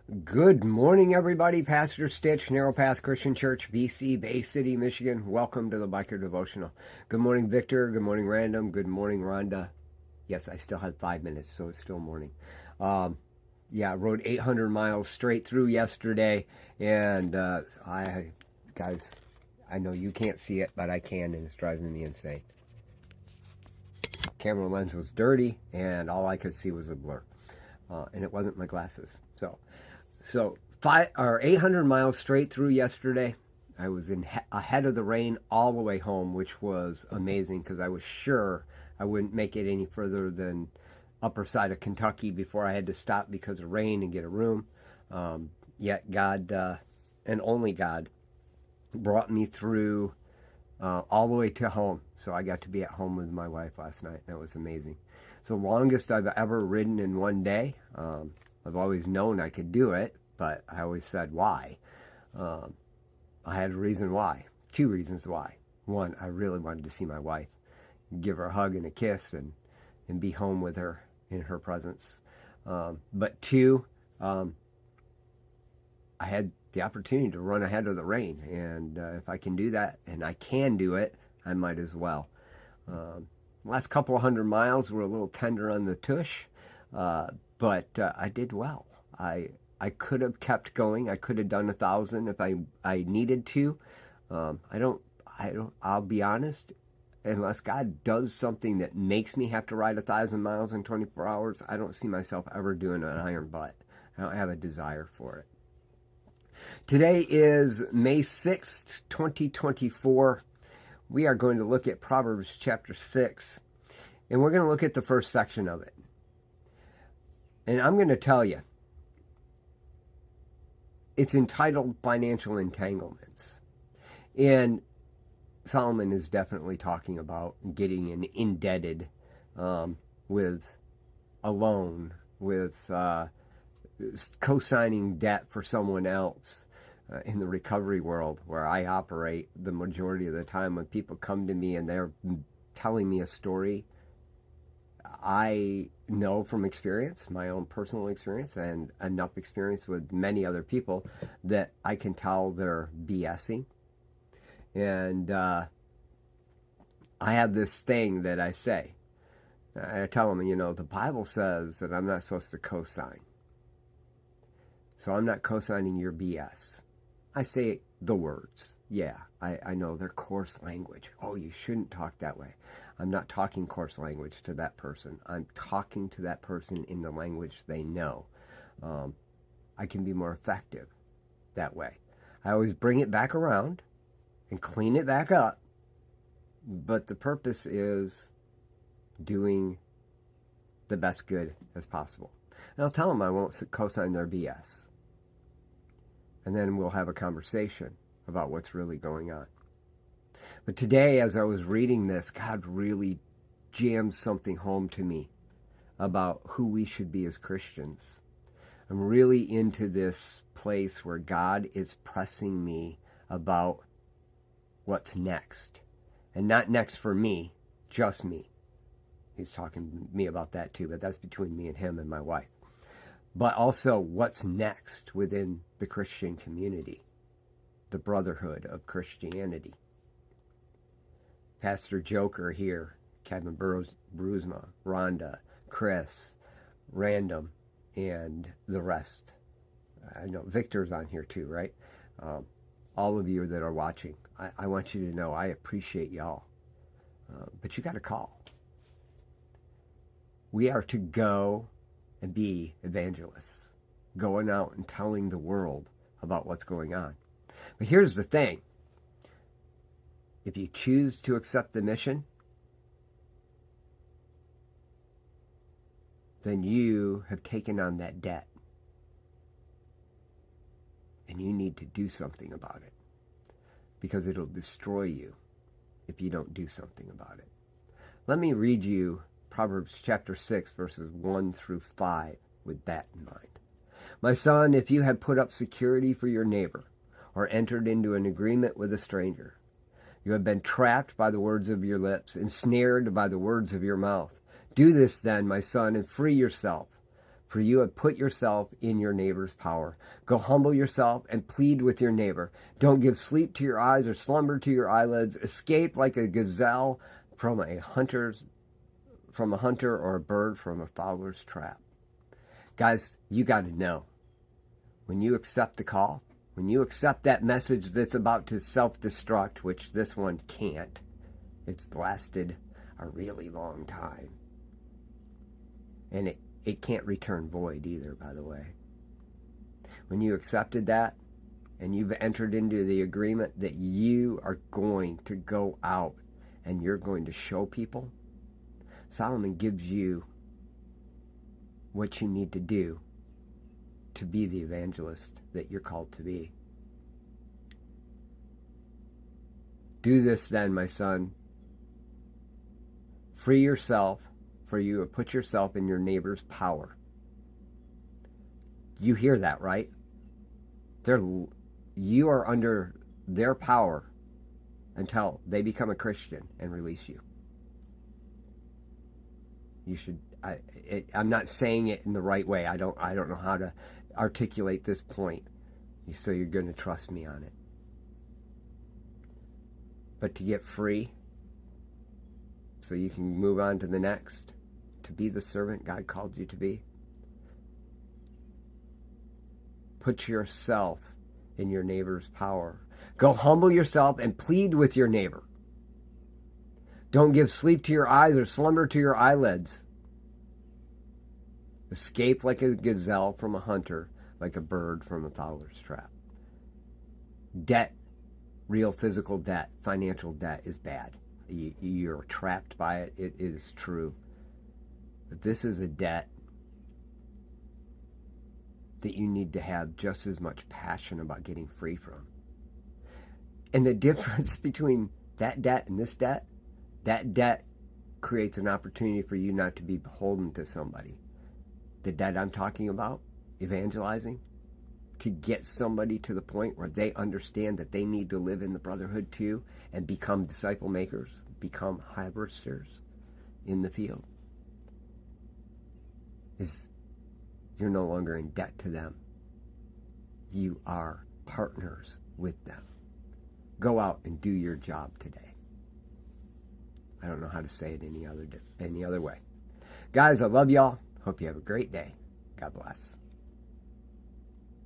Good morning, everybody. Pastor Stitch, Narrow Path Christian Church, BC, Bay City, Michigan. Welcome to the Biker Devotional. Good morning, Victor. Good morning, Random. Good morning, Rhonda. Yes, I still have 5 minutes, so it's still morning. I rode 800 miles straight through yesterday, and guys, I know you can't see it, but I can, and it's driving me insane. Camera lens was dirty, and all I could see was a blur, and it wasn't my glasses. So 800 miles straight through yesterday. I was ahead of the rain all the way home, which was amazing because I was sure I wouldn't make it any further than upper side of Kentucky before I had to stop because of rain and get a room. Yet God, and only God, brought me through all the way to home. So I got to be at home with my wife last night. That was amazing. It's the longest I've ever ridden in one day. I've always known I could do it, but I always said why. I had a reason why. 2 reasons why. One, I really wanted to see my wife, give her a hug and a kiss, and be home with her in her presence. But 2, I had the opportunity to run ahead of the rain, and if I can do that, and I can do it, I might as well. Last couple of 100 miles were a little tender on the tush, but I did well. I could have kept going. I could have done 1,000 if I needed to. I'll be honest, unless God does something that makes me have to ride 1,000 miles in 24 hours, I don't see myself ever doing an iron butt. I don't have a desire for it. Today is May 6th, 2024. We are going to look at Proverbs chapter 6, and we're going to look at the first section of it. And I'm going to tell you, it's entitled Financial Entanglements. And Solomon is definitely talking about getting indebted with a loan, with co-signing debt for someone else in the recovery world where I operate the majority of the time. When people come to me and they're telling me a story, I know from experience, my own personal experience, and enough experience with many other people, that I can tell they're BSing. And I have this thing that I say. I tell them, the Bible says that I'm not supposed to co-sign. So I'm not co-signing your BS. I say the words. Yeah, I know they're coarse language. Oh, you shouldn't talk that way. I'm not talking coarse language to that person. I'm talking to that person in the language they know. I can be more effective that way. I always bring it back around and clean it back up. But the purpose is doing the best good as possible. And I'll tell them I won't co-sign their BS. And then we'll have a conversation about what's really going on. But today, as I was reading this, God really jammed something home to me about who we should be as Christians. I'm really into this place where God is pressing me about what's next. And not next for me, just me. He's talking to me about that too, but that's between me and him and my wife. But also what's next within the Christian community, the brotherhood of Christianity. Pastor Joker here, Kevin Brusma, Rhonda, Chris, Random, and the rest. I know Victor's on here too, right? All of you that are watching, I want you to know I appreciate y'all. But you got to call. We are to go and be evangelists, going out and telling the world about what's going on. But here's the thing. If you choose to accept the mission, then you have taken on that debt. And you need to do something about it, because it'll destroy you if you don't do something about it. Let me read you Proverbs chapter 6, verses 1 through 5 with that in mind. My son, if you have put up security for your neighbor or entered into an agreement with a stranger, you have been trapped by the words of your lips, ensnared by the words of your mouth. Do this then, my son, and free yourself for you have put yourself in your neighbor's power. Go humble yourself and plead with your neighbor. Don't give sleep to your eyes or slumber to your eyelids. Escape like a gazelle from a hunter or a bird from a fowler's trap. Guys, you got to know, when you accept the call, when you accept that message that's about to self-destruct, which this one can't, it's lasted a really long time. And it can't return void either, by the way. When you accepted that and you've entered into the agreement that you are going to go out and you're going to show people, Solomon gives you what you need to do to be the evangelist that you're called to be. Do this then, my son. Free yourself, for you have put yourself in your neighbor's power. You hear that, right? You are under their power until they become a Christian and release you. You should. I'm not saying it in the right way. I don't know how to articulate this point, so you're going to trust me on it. But to get free, so you can move on to the next, to be the servant God called you to be, put yourself in your neighbor's power. Go humble yourself and plead with your neighbor. Don't give sleep to your eyes or slumber to your eyelids. Escape like a gazelle from a hunter, like a bird from a fowler's trap. Debt, real physical debt, financial debt is bad. You're trapped by it. It is true. But this is a debt that you need to have just as much passion about getting free from. And the difference between that debt and this debt, that debt creates an opportunity for you not to be beholden to somebody. The debt I'm talking about, evangelizing, to get somebody to the point where they understand that they need to live in the brotherhood too and become disciple makers, become harvesters in the field, is you're no longer in debt to them. You are partners with them. Go out and do your job today. I don't know how to say it any other way. Guys, I love y'all. Hope you have a great day. God bless.